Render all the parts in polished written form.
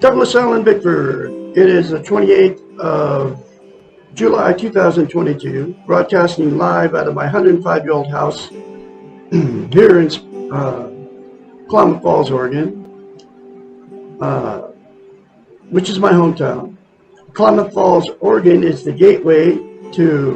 Douglas Allen Bickford. It is the 28th of July 2022, broadcasting live out of my 105-year-old house here in Klamath Falls, Oregon, which is my hometown. Klamath Falls, Oregon is the gateway to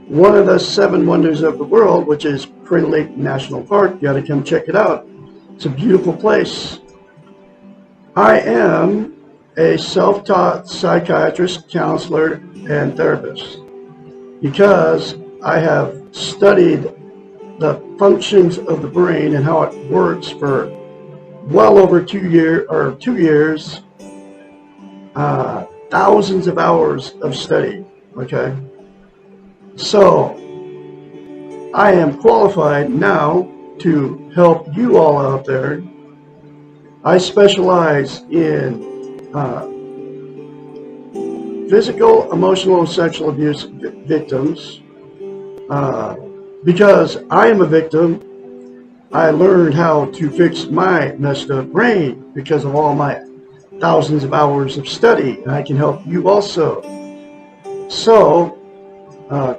one of the 7 wonders of the world, which is Crater Lake National Park. You got to come check it out. It's a beautiful place. I am a self-taught psychiatrist, counselor, and therapist because I have studied the functions of the brain and how it works for well over 2 years, thousands of hours of study. Okay, so I am qualified now to help you all out there. I specialize in physical, emotional, and sexual abuse victims. Because I am a victim, I learned how to fix my messed up brain because of all my thousands of hours of study, and I can help you also. So,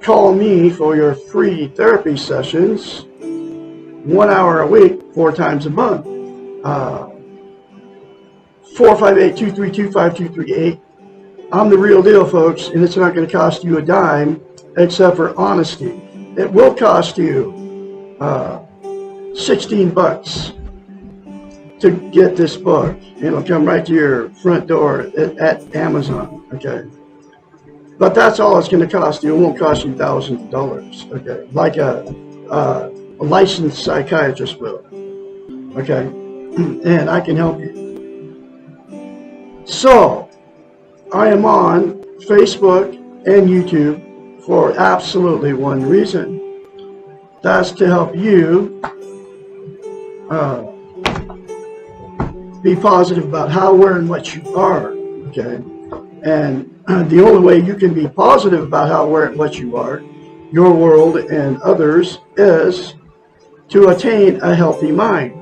call me for your free therapy sessions, 1 hour a week, 4 times a month. 458-232-5238. I'm the real deal, folks, and it's not going to cost you a dime except for honesty. It will cost you $16 to get this book. It'll come right to your front door at Amazon, okay? But that's all it's going to cost you. It won't cost you thousands of dollars, okay? Like a licensed psychiatrist will, okay? And I can help you. So, I am on Facebook and YouTube for absolutely one reason. That's to help you be positive about how, where, and what you are, okay? And the only way you can be positive about how, where, and what you are, your world and others, is to attain a healthy mind.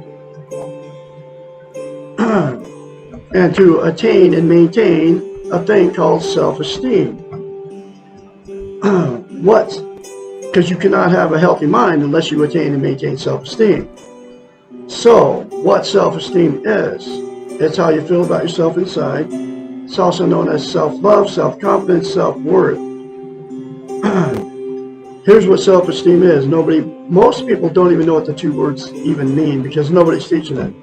And to attain and maintain a thing called self-esteem. Because you cannot have a healthy mind unless you attain and maintain self-esteem. So, what self-esteem is? It's how you feel about yourself inside. It's also known as self-love, self-confidence, self-worth. Here's what self-esteem is. Most people don't even know what the 2 words even mean because nobody's teaching it.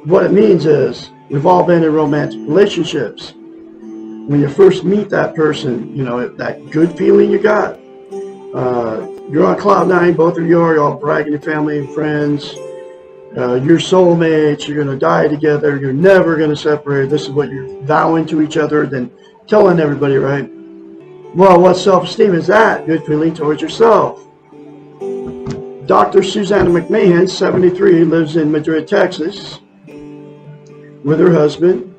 What it means is, we've all been in romantic relationships. When you first meet that person, you know, that good feeling you got. You're on cloud 9, both of you are, you're all bragging to family and friends. You're soulmates, you're going to die together, you're never going to separate. This is what you're vowing to each other, then telling everybody, right? Well, what self-esteem is that? Good feeling towards yourself. Dr. Susanna McMahon, 73, lives in Madrid, Texas, with her husband,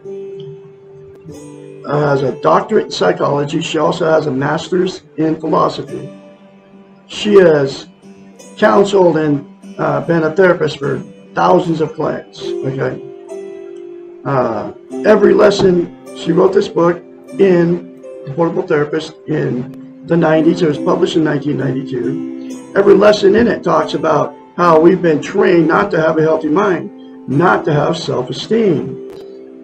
has a doctorate in psychology. She also has a master's in philosophy. She has counseled and been a therapist for thousands of clients, okay? Every lesson, she wrote this book in The Portable Therapist in the 90s. It was published in 1992. Every lesson in it talks about how we've been trained not to have a healthy mind, not to have self-esteem.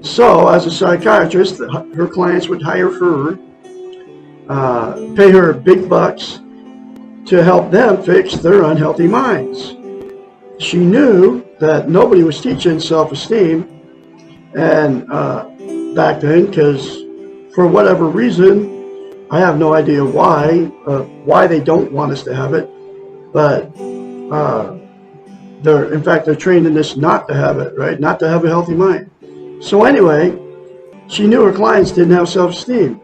So, as a psychiatrist, her clients would hire her, pay her big bucks to help them fix their unhealthy minds. She knew that nobody was teaching self-esteem, and back then, because for whatever reason, I have no idea why they don't want us to have it, but they're trained in this not to have it, right? Not to have a healthy mind. So anyway, she knew her clients didn't have self-esteem.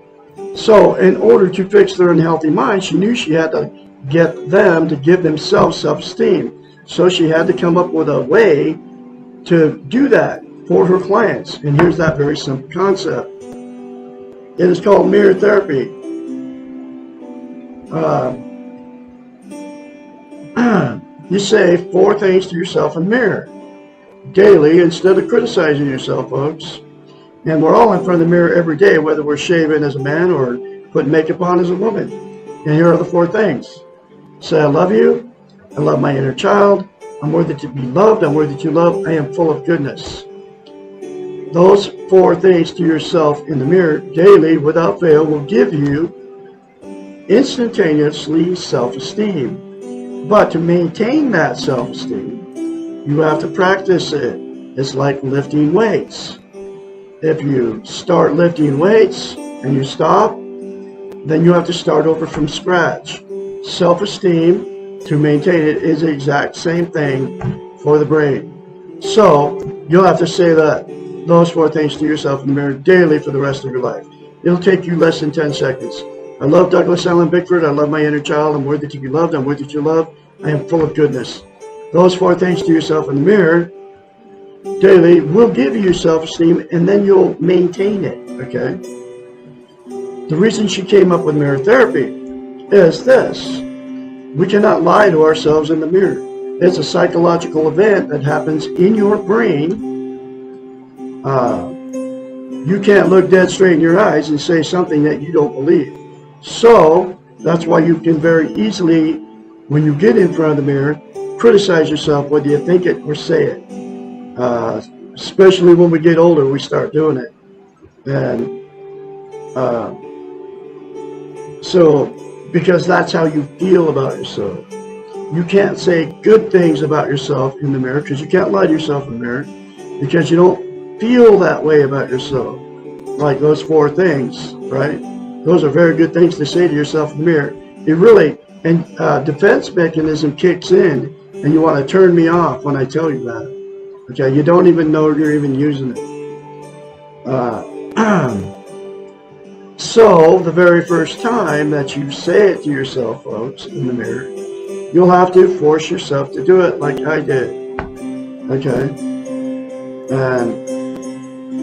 So in order to fix their unhealthy mind, she knew she had to get them to give themselves self-esteem. So she had to come up with a way to do that for her clients. And here's that very simple concept. It is called mirror therapy. You say 4 things to yourself in the mirror daily instead of criticizing yourself, folks. And we're all in front of the mirror every day, whether we're shaving as a man or putting makeup on as a woman. And here are the 4 things. Say, I love you. I love my inner child. I'm worthy to be loved. I'm worthy to love. I am full of goodness. Those 4 things to yourself in the mirror daily, without fail, will give you instantaneously self-esteem. But to maintain that self-esteem, you have to practice it. It's like lifting weights. If you start lifting weights and you stop, then you have to start over from scratch. Self-esteem, to maintain it, is the exact same thing for the brain. So you'll have to say those 4 things to yourself in the mirror daily for the rest of your life. It'll take you less than 10 seconds. I love Douglas Allen Bickford. I love my inner child. I'm worthy to be loved. I'm worthy to love. I am full of goodness. Those 4 things to yourself in the mirror daily will give you self-esteem, and then you'll maintain it, okay? The reason she came up with mirror therapy is this. We cannot lie to ourselves in the mirror. It's a psychological event that happens in your brain. You can't look dead straight in your eyes and say something that you don't believe. So that's why you can very easily, when you get in front of the mirror, criticize yourself whether you think it or say it. Especially when we get older, we start doing it. And so, because that's how you feel about yourself. You can't say good things about yourself in the mirror, because you can't lie to yourself in the mirror, because you don't feel that way about yourself. Like those 4 things, right? Those are very good things to say to yourself in the mirror. It really, and defense mechanism kicks in, and you want to turn me off when I tell you that. Okay, you don't even know you're even using it. So, the very first time that you say it to yourself, folks, in the mirror, you'll have to force yourself to do it like I did. Okay? And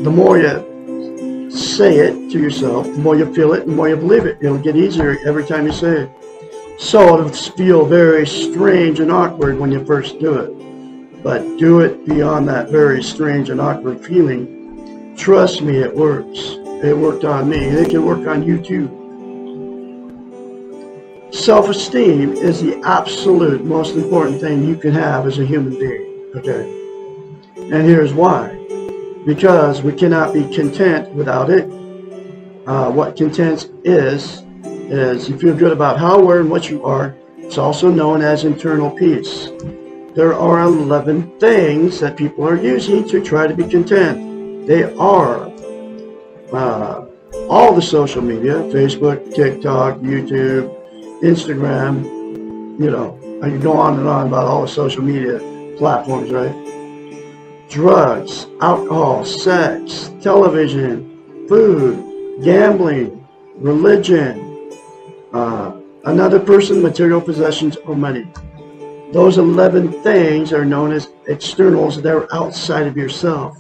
the more you say it to yourself, the more you feel it, the more you believe it. It'll get easier every time you say it. So, it'll feel very strange and awkward when you first do it. But do it beyond that very strange and awkward feeling. Trust me, it works. It worked on me. It can work on you too. Self-esteem is the absolute most important thing you can have as a human being. Okay? And here's why. Because we cannot be content without it. What content is you feel good about how, where, and what you are. It's also known as internal peace. There are 11 things that people are using to try to be content. They are all the social media, Facebook, TikTok, YouTube, Instagram, you know, I can go on and on about all the social media platforms, right? Drugs, alcohol, sex, television, food, gambling, religion, another person, material possessions, or money. Those 11 things are known as externals. They're outside of yourself.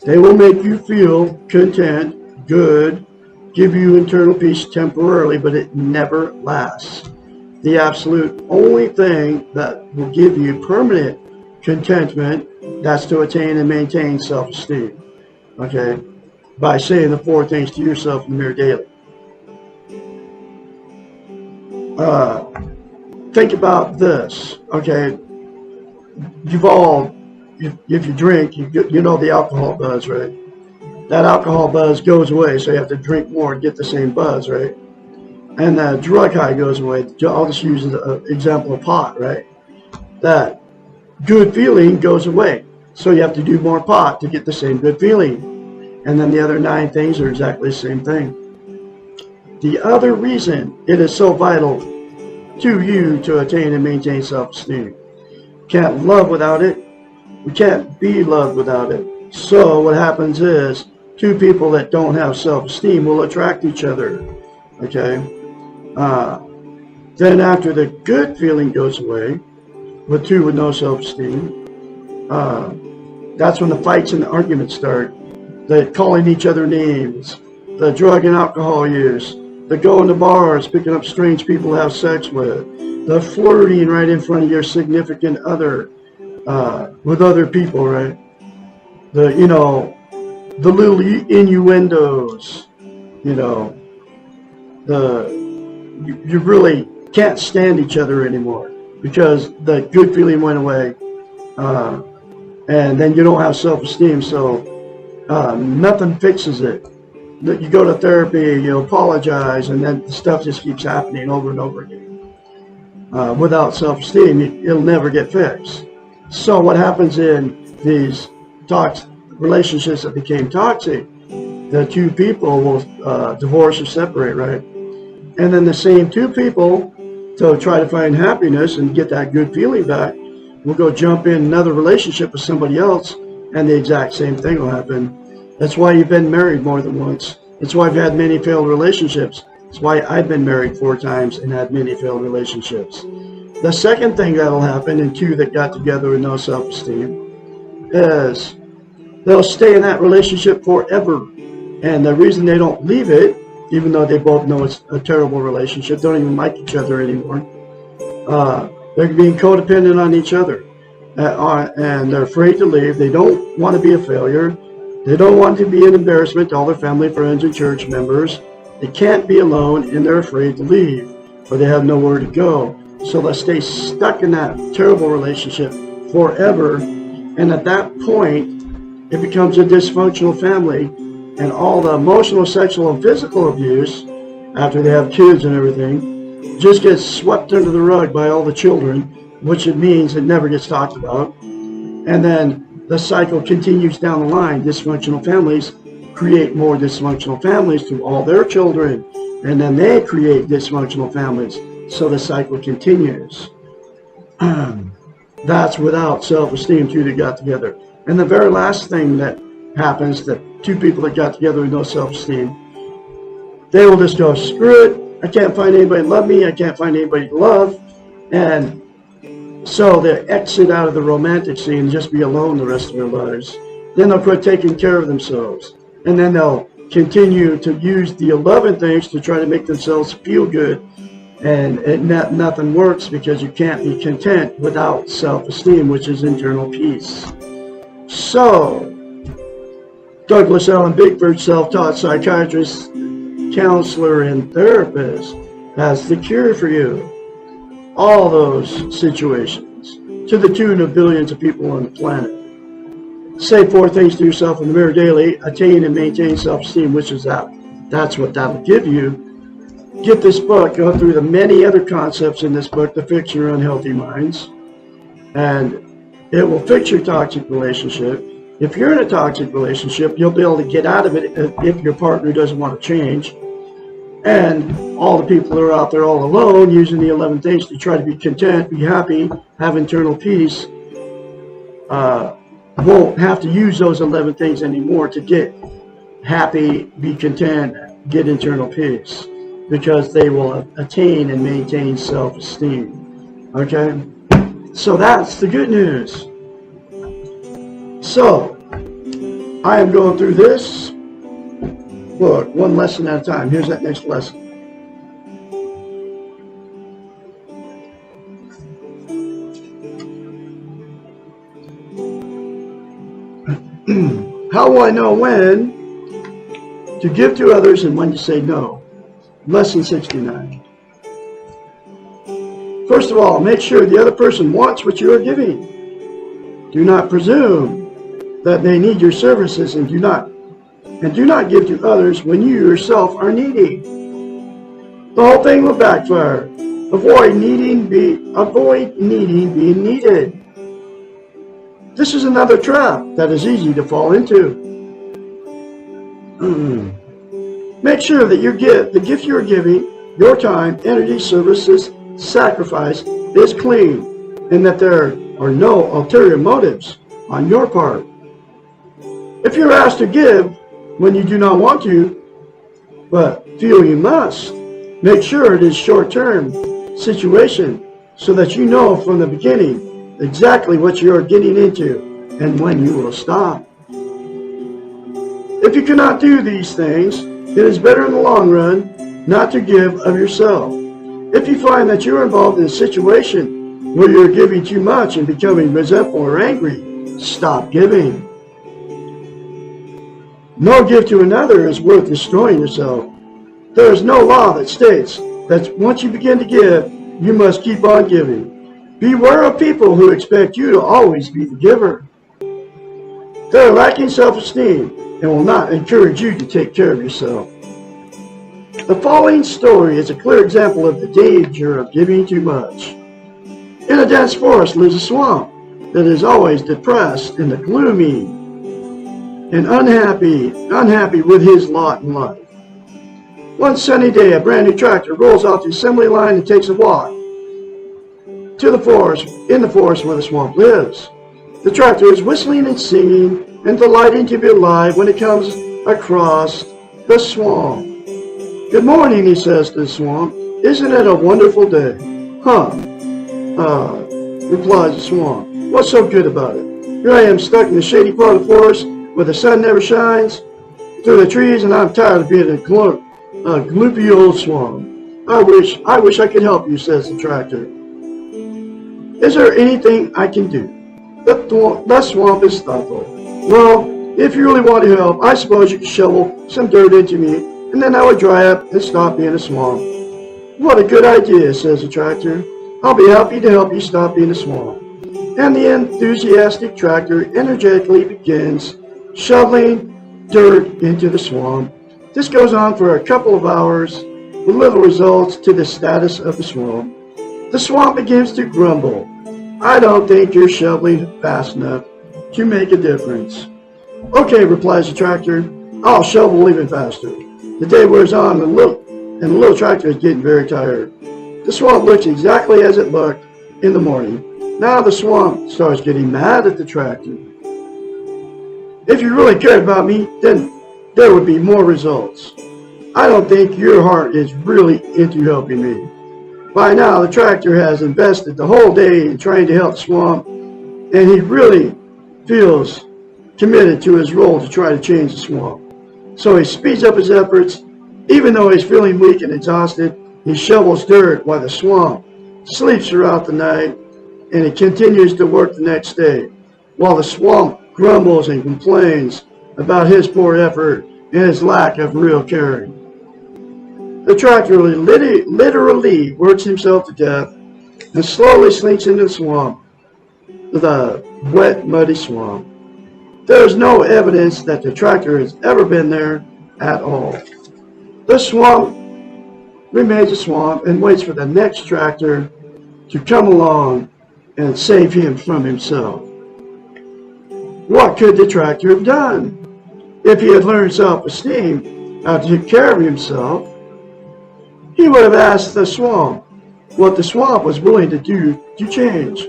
They will make you feel content, good, give you internal peace temporarily, but it never lasts. The absolute only thing that will give you permanent contentment, that's to attain and maintain self-esteem. Okay? By saying the 4 things to yourself in the mirror daily. Think about this, okay? If you drink, you know the alcohol buzz, right? That alcohol buzz goes away, so you have to drink more to get the same buzz, right? And the drug high goes away. I'll just use an example of pot, right? That good feeling goes away, so you have to do more pot to get the same good feeling. And then the other 9 things are exactly the same thing. The other reason it is so vital to you to attain and maintain self-esteem. Can't love without it. We can't be loved without it. So what happens is 2 people that don't have self-esteem will attract each other. Okay? Then after the good feeling goes away, with 2 with no self-esteem, that's when the fights and the arguments start. The calling each other names, the drug and alcohol use, the going to bars, picking up strange people to have sex with, the flirting right in front of your significant other with other people, right? The, the little innuendos, you know, you really can't stand each other anymore because the good feeling went away, and then you don't have self-esteem, so nothing fixes it. You go to therapy, you apologize, and then stuff just keeps happening over and over again. Without self-esteem, it'll never get fixed. So what happens in these relationships that became toxic, the two people will divorce or separate, right? And then the same two people, to try to find happiness and get that good feeling back, will go jump in another relationship with somebody else, and the exact same thing will happen. That's why you've been married more than once. That's why I've had many failed relationships. That's why I've been married 4 times and had many failed relationships. The second thing that'll happen in two that got together with no self-esteem is they'll stay in that relationship forever. And the reason they don't leave it, even though they both know it's a terrible relationship, don't even like each other anymore, they're being codependent on each other. And they're afraid to leave. They don't want to be a failure. They don't want to be an embarrassment to all their family, friends, and church members. They can't be alone, and they're afraid to leave, or they have nowhere to go. So they stay stuck in that terrible relationship forever. And at that point, it becomes a dysfunctional family. And all the emotional, sexual, and physical abuse, after they have kids and everything, just gets swept under the rug by all the children, which it means it never gets talked about. And then the cycle continues down the line. Dysfunctional families create more dysfunctional families to all their children, and then they create dysfunctional families. So the cycle continues. That's without self-esteem, two that got together. And the very last thing that happens, that two people that got together with no self-esteem, they will just go, screw it, I can't find anybody to love me, I can't find anybody to love, and so they exit out of the romantic scene and just be alone the rest of their lives. Then they'll quit taking care of themselves. And then they'll continue to use the 11 things to try to make themselves feel good. And nothing works because you can't be content without self-esteem, which is internal peace. So, Douglas Allen Bickford, self-taught psychiatrist, counselor, and therapist, has the cure for you. All those situations, to the tune of billions of people on the planet. Say 4 things to yourself in the mirror daily. Attain and maintain self-esteem, which is that. That's what that will give you. Get this book. Go through the many other concepts in this book to fix your unhealthy minds. And it will fix your toxic relationship. If you're in a toxic relationship, you'll be able to get out of it if your partner doesn't want to change. And all the people that are out there all alone using the 11 things to try to be content, be happy, have internal peace, won't have to use those 11 things anymore to get happy, be content, get internal peace, because they will attain and maintain self-esteem. Okay? So that's the good news. So, I am going through this book, one lesson at a time. Here's that next lesson. How will I know when to give to others and when to say no? Lesson 69. First of all, make sure the other person wants what you are giving. Do not presume that they need your services, and do not give to others when you yourself are needy. The whole thing will backfire. Avoid needing being needed. This is another trap that is easy to fall into. Make sure that the gift you are giving, your time, energy, services, sacrifice, is clean, and that there are no ulterior motives on your part. If you're asked to give when you do not want to, but feel you must, make sure it is short-term situation so that you know from the beginning exactly what you are getting into and when you will stop. If you cannot do these things, it is better in the long run not to give of yourself. If you find that you are involved in a situation where you are giving too much and becoming resentful or angry, stop giving. No gift to another is worth destroying yourself. There is no law that states that once you begin to give, you must keep on giving. Beware of people who expect you to always be the giver. They are lacking self-esteem and will not encourage you to take care of yourself. The following story is a clear example of the danger of giving too much. In a dense forest lives a swamp that is always depressed and gloomy and unhappy with his lot in life. One sunny day, a brand new tractor rolls off the assembly line and takes a walk to the forest, in the forest where the swamp lives. The tractor is whistling and singing and delighting to be alive when it comes across the swamp. Good morning, he says to the swamp. Isn't it a wonderful day? Replies the swamp. What's so good about it? Here I am stuck in the shady part of the forest where the sun never shines through the trees, and I'm tired of being a gloopy old swamp. I wish I could help you, says the tractor. Is there anything I can do? The swamp is thoughtful. Well, if you really want to help, I suppose you could shovel some dirt into me, and then I would dry up and stop being a swamp. What a good idea, says the tractor. I'll be happy to help you stop being a swamp. And the enthusiastic tractor energetically begins shoveling dirt into the swamp. This goes on for a couple of hours with little results to the status of the swamp. The swamp begins to grumble. I don't think you're shoveling fast enough to make a difference. Okay, replies the tractor. I'll shovel even faster. The day wears on and the little tractor is getting very tired. The swamp looks exactly as it looked in the morning. Now the swamp starts getting mad at the tractor. If you really cared about me, then there would be more results. I don't think your heart is really into helping me. By now, the tractor has invested the whole day in trying to help the swamp, and he really feels committed to his role to try to change the swamp. So he speeds up his efforts. Even though he's feeling weak and exhausted, he shovels dirt while the swamp sleeps throughout the night, and he continues to work the next day, while the swamp grumbles and complains about his poor effort and his lack of real caring. The tractor literally works himself to death and slowly slinks into the swamp, the wet, muddy swamp. There is no evidence that the tractor has ever been there at all. The swamp remains a swamp and waits for the next tractor to come along and save him from himself. What could the tractor have done? If he had learned self-esteem, how to take care of himself, he would have asked the swamp what the swamp was willing to do to change.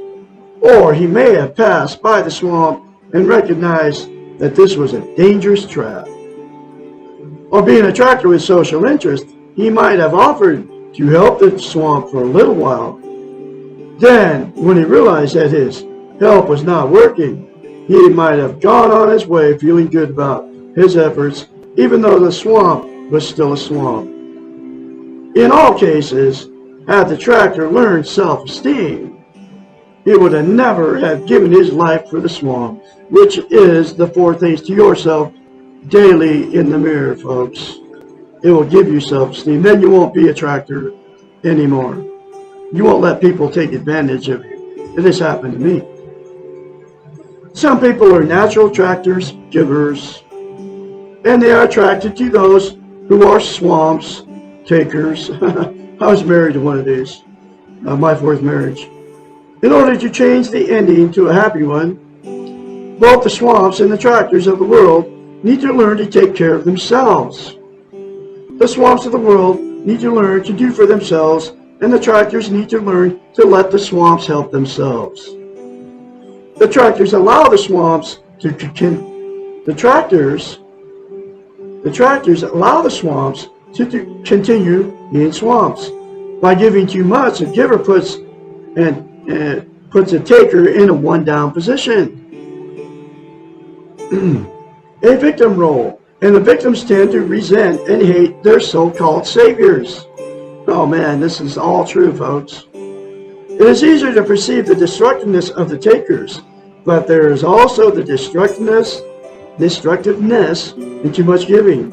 Or he may have passed by the swamp and recognized that this was a dangerous trap. Or being a tractor with social interest, he might have offered to help the swamp for a little while. Then, when he realized that his help was not working, he might have gone on his way feeling good about his efforts, even though the swamp was still a swamp. In all cases, had the tractor learned self-esteem, he would have never have given his life for the swamp, which is the 4 things to yourself daily in the mirror, folks. It will give you self-esteem. Then you won't be a tractor anymore. You won't let people take advantage of you. It has happened to me. Some people are natural tractors, givers, and they are attracted to those who are swamps, takers. I was married to one of these, my 4th marriage. In order to change the ending to a happy one, both the swamps and the tractors of the world need to learn to take care of themselves. The swamps of the world need to learn to do for themselves, and the tractors need to learn to let the swamps help themselves. The tractors allow the swamps to the tractors allow the swamps to continue being swamps. By giving too much, a giver puts a taker in a one-down position. A victim role, and the victims tend to resent and hate their so-called saviors. Oh man, this is all true, folks. It is easier to perceive the destructiveness of the takers, but there is also the destructiveness destructiveness in too much giving.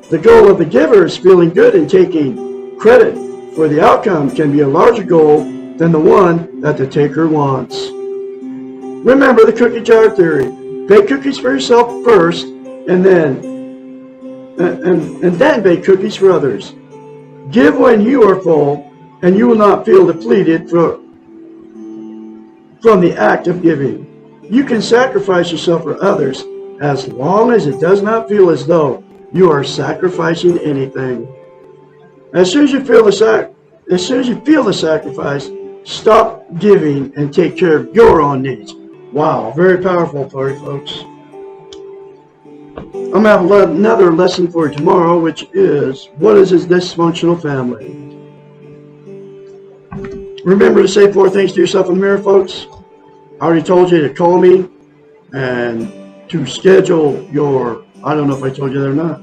The goal of the giver is feeling good and taking credit for the outcome can be a larger goal than the one that the taker wants. Remember the cookie jar theory. Bake cookies for yourself first, and then bake cookies for others. Give when you are full, and you will not feel depleted from the act of giving. You can sacrifice yourself for others as long as it does not feel as though you are sacrificing anything. As soon as you feel the sacrifice, stop giving and take care of your own needs. Wow, very powerful for you folks. I'm going to have another lesson for you tomorrow, which is, what is a dysfunctional family? Remember to say 4 things to yourself in the mirror, folks. I already told you to call me and to schedule your, I don't know if I told you that or not.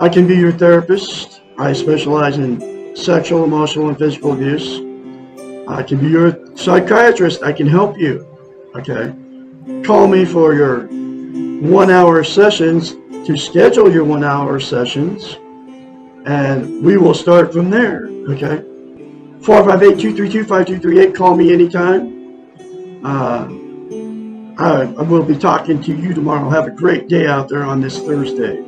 I can be your therapist. I specialize in sexual, emotional, and physical abuse. I can be your psychiatrist. I can help you. Okay? Call me for your 1-hour sessions, to schedule your 1-hour sessions, and we will start from there. Okay? 458-232-5238. Call me anytime. I will be talking to you tomorrow. Have a great day out there on this Thursday.